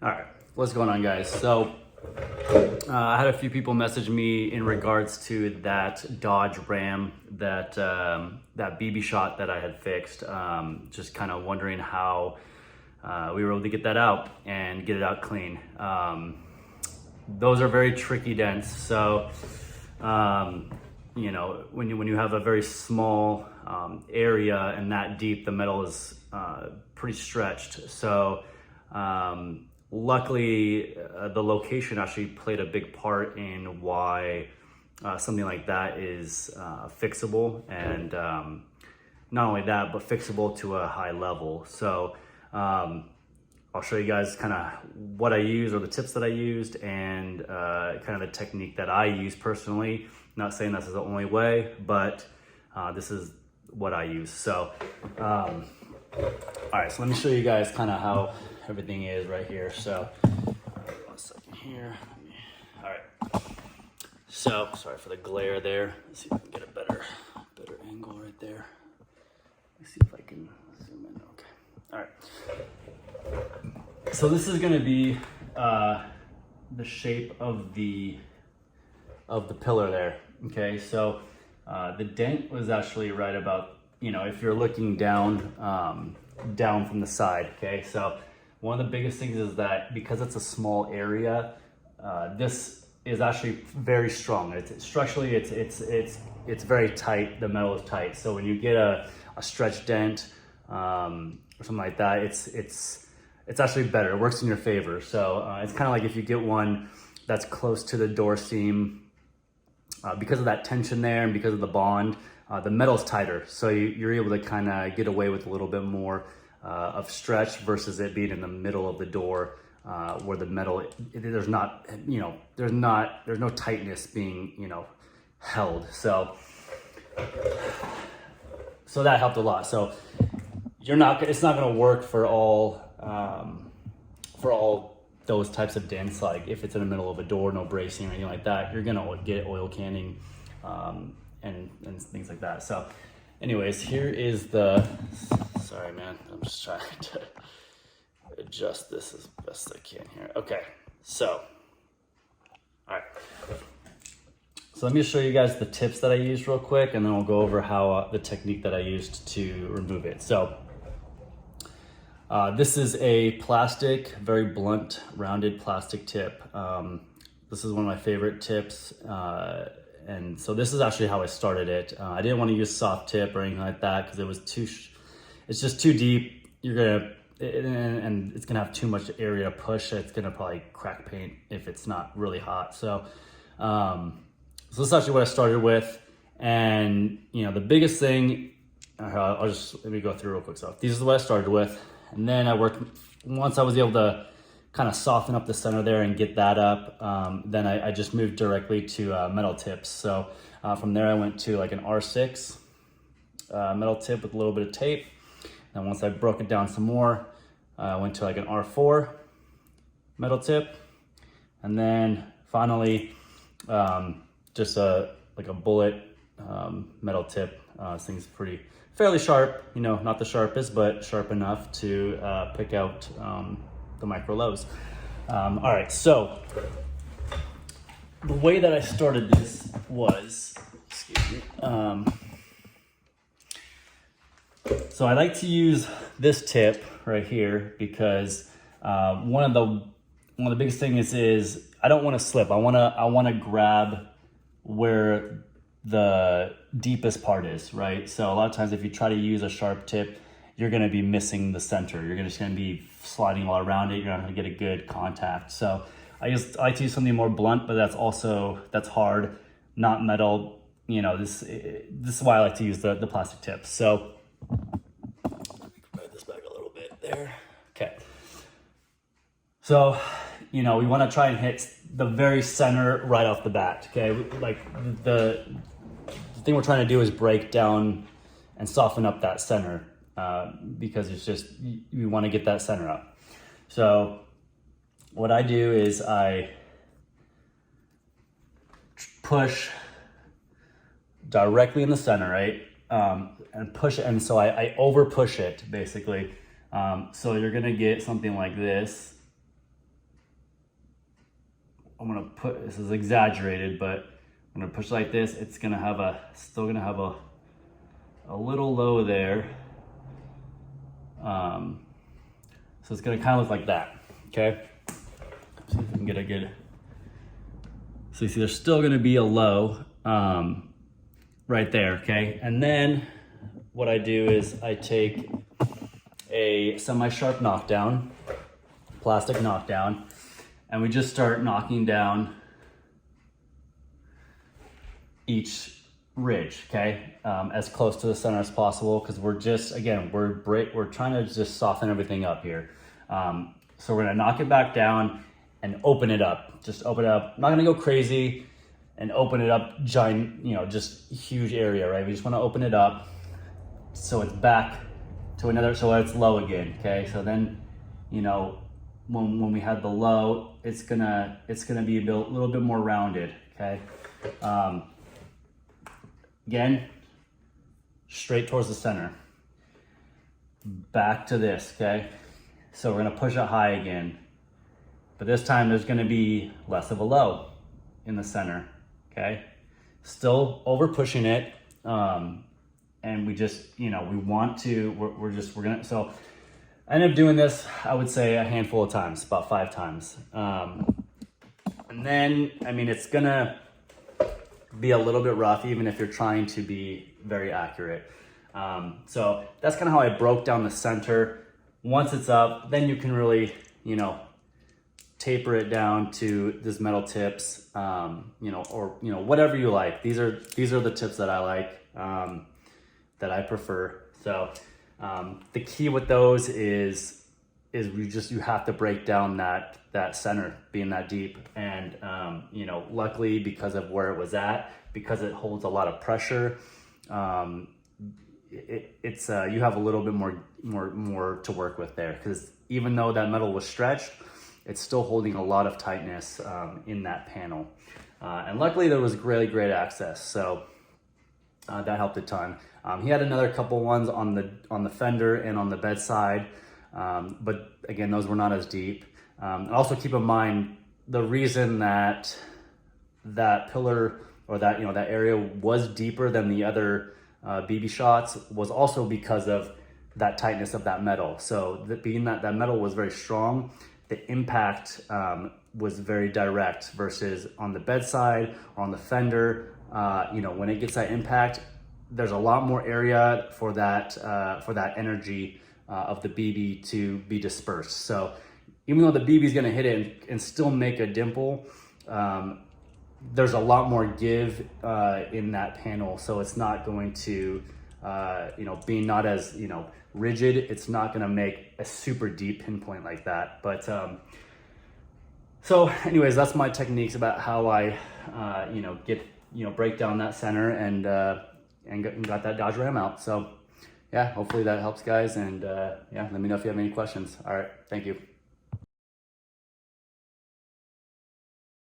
All right, what's going on, guys? So I had a few people message me in regards to that Dodge Ram, that BB shot that I had fixed. Just kind of wondering how we were able to get that out and get it out clean. Those are very tricky dents. So you know, when you have a very small area and that deep, the metal is pretty stretched. So luckily, the location actually played a big part in why something like that is fixable, and not only that, but fixable to a high level. So I'll show you guys kind of what I use, or the tips that I used, and kind of the technique that I use personally. Not saying this is the only way, but this is what I use. So all right, so let me show you guys kind of how everything is right here. So 1 second here. All right, so sorry for the glare there. Let's see if I can get a better angle right there. Let's see if I can zoom in. Okay, all right. So this is going to be the shape of the pillar there. Okay, so the dent was actually right about, you know, if you're looking down down from the side. Okay, so one of the biggest things is that because it's a small area, this is actually very strong. It's structurally, it's very tight. The metal is tight. So when you get a stretch dent or something like that, it's actually better. It works in your favor. So it's kind of like if you get one that's close to the door seam, because of that tension there and because of the bond, the metal's tighter. So you're able to kind of get away with a little bit more of stretch versus it being in the middle of the door, where the metal, there's not, you know, there's no tightness being, you know, held. So that helped a lot. So it's not going to work for all those types of dents. Like if it's in the middle of a door, no bracing or anything like that, you're gonna get oil canning and things like that. So anyways, here is sorry man, I'm just trying to adjust this as best I can here. Okay, so all right, so let me show you guys the tips that I used real quick, and then we'll go over how the technique that I used to remove it. So this is a plastic, very blunt, rounded plastic tip. This is one of my favorite tips. And so this is actually how I started it. I didn't want to use soft tip or anything like that because it's just too deep. And it's gonna have too much area to push. It's gonna probably crack paint if it's not really hot. So this is actually what I started with. And you know, the biggest thing, let me go through real quick. So this is what I started with. And then once I was able to kind of soften up the center there and get that up, then I just moved directly to metal tips. So from there I went to like an R6 metal tip with a little bit of tape. And once I broke it down some more, I went to like an R4 metal tip. And then finally, just like a bullet metal tip. This thing's fairly sharp, you know, not the sharpest, but sharp enough to pick out the micro lows. All right, so the way that I started this was, excuse me, so I like to use this tip right here because one of the biggest things is I don't want to slip. I want to grab where the deepest part is, right? So a lot of times if you try to use a sharp tip, you're going to be missing the center. You're just going to be sliding all around it. You're not going to get a good contact. So I like to use something more blunt, but that's hard, not metal. You know, this is why I like to use the plastic tips. So let me put this back a little bit there. Okay. So, you know, we want to try and hit the very center right off the bat. Okay, like the thing we're trying to do is break down and soften up that center because it's just, you want to get that center up. So what I do is I push directly in the center, right? And push it, and so I over push it basically. So you're gonna get something like this, I'm gonna put, this is exaggerated, but I'm gonna push like this. It's gonna have still gonna have a little low there. So it's gonna kind of look like that, okay? See if we can get a good, so you see there's still gonna be a low right there, okay? And then what I do is I take a semi-sharp knockdown, plastic knockdown, and we just start knocking down each ridge, okay? As close to the center as possible, because we're just, again, we're trying to just soften everything up here. So we're gonna knock it back down and open it up. Just open it up. I'm not gonna go crazy and open it up giant, you know, just huge area, right? We just wanna open it up so it's back to another, so it's low again, okay? So then, you know, when we had the low, it's gonna be a little bit more rounded, okay? Again, straight towards the center. Back to this, okay? So we're gonna push it high again. But this time there's gonna be less of a low in the center, okay? Still over pushing it. And we just, you know, we want to, we're gonna, so I ended up doing this, I would say a handful of times, about 5 times. And then, I mean, it's gonna be a little bit rough, even if you're trying to be very accurate. So that's kind of how I broke down the center. Once it's up, then you can really, you know, taper it down to these metal tips, you know, or, you know, whatever you like. These are the tips that I like, that I prefer. So the key with those is you have to break down that center being that deep. And, you know, luckily because of where it was at, because it holds a lot of pressure, it's you have a little bit more to work with there, because even though that metal was stretched, it's still holding a lot of tightness in that panel. And luckily there was really great access. So that helped a ton. He had another couple ones on the fender and on the bedside, but again, those were not as deep. And also keep in mind, the reason that pillar, or that, you know, that area was deeper than the other BB shots was also because of that tightness of that metal. So being that metal was very strong, the impact was very direct, versus on the bedside or on the fender. You know, when it gets that impact, there's a lot more area for that energy of the BB to be dispersed. So even though the BB is going to hit it and still make a dimple, there's a lot more give in that panel. So it's not going to, you know, being not as, you know, rigid, it's not going to make a super deep pinpoint like that. But so anyways, that's my techniques about how I, you know, break down that center and got that Dodge Ram out. So yeah, hopefully that helps, guys. And yeah, let me know if you have any questions. All right, thank you.